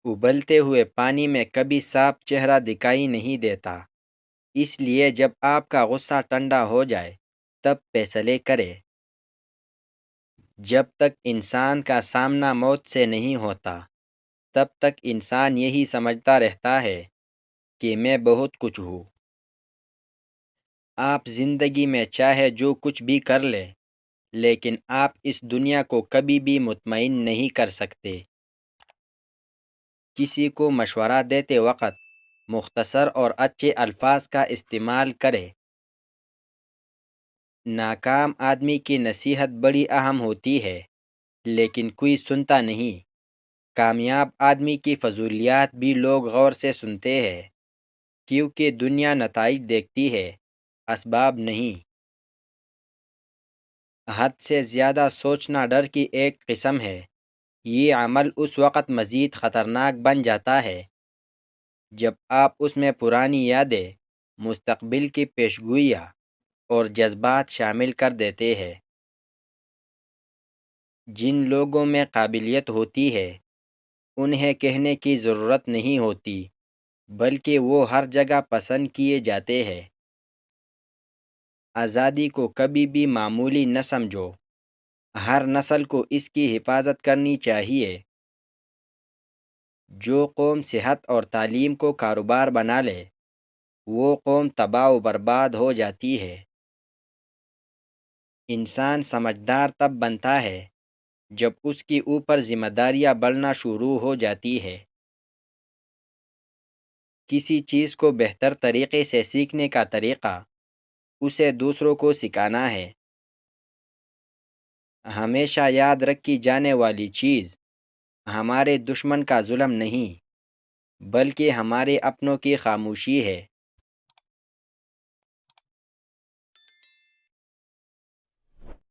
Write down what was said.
ابلتے ہوئے پانی میں کبھی صاف چہرہ دکھائی نہیں دیتا، اس لیے جب آپ کا غصہ ٹھنڈا ہو جائے تب فیصلے کرے۔ جب تک انسان کا سامنا موت سے نہیں ہوتا تب تک انسان یہی سمجھتا رہتا ہے کہ میں بہت کچھ ہوں۔ آپ زندگی میں چاہے جو کچھ بھی کر لیں، لیکن آپ اس دنیا کو کبھی بھی مطمئن نہیں کر سکتے۔ کسی کو مشورہ دیتے وقت مختصر اور اچھے الفاظ کا استعمال کرے۔ ناکام آدمی کی نصیحت بڑی اہم ہوتی ہے، لیکن کوئی سنتا نہیں۔ کامیاب آدمی کی فضولیات بھی لوگ غور سے سنتے ہیں، کیونکہ دنیا نتائج دیکھتی ہے، اسباب نہیں۔ حد سے زیادہ سوچنا ڈر کی ایک قسم ہے۔ یہ عمل اس وقت مزید خطرناک بن جاتا ہے جب آپ اس میں پرانی یادیں، مستقبل کی پیشگوئیاں اور جذبات شامل کر دیتے ہیں۔ جن لوگوں میں قابلیت ہوتی ہے انہیں کہنے کی ضرورت نہیں ہوتی، بلکہ وہ ہر جگہ پسند کیے جاتے ہیں۔ آزادی کو کبھی بھی معمولی نہ سمجھو، ہر نسل کو اس کی حفاظت کرنی چاہیے۔ جو قوم صحت اور تعلیم کو کاروبار بنا لے، وہ قوم تباہ و برباد ہو جاتی ہے۔ انسان سمجھدار تب بنتا ہے جب اس کی اوپر ذمہ داریاں بڑھنا شروع ہو جاتی ہے۔ کسی چیز کو بہتر طریقے سے سیکھنے کا طریقہ اسے دوسروں کو سکھانا ہے۔ ہمیشہ یاد رکھی جانے والی چیز ہمارے دشمن کا ظلم نہیں، بلکہ ہمارے اپنوں کی خاموشی ہے۔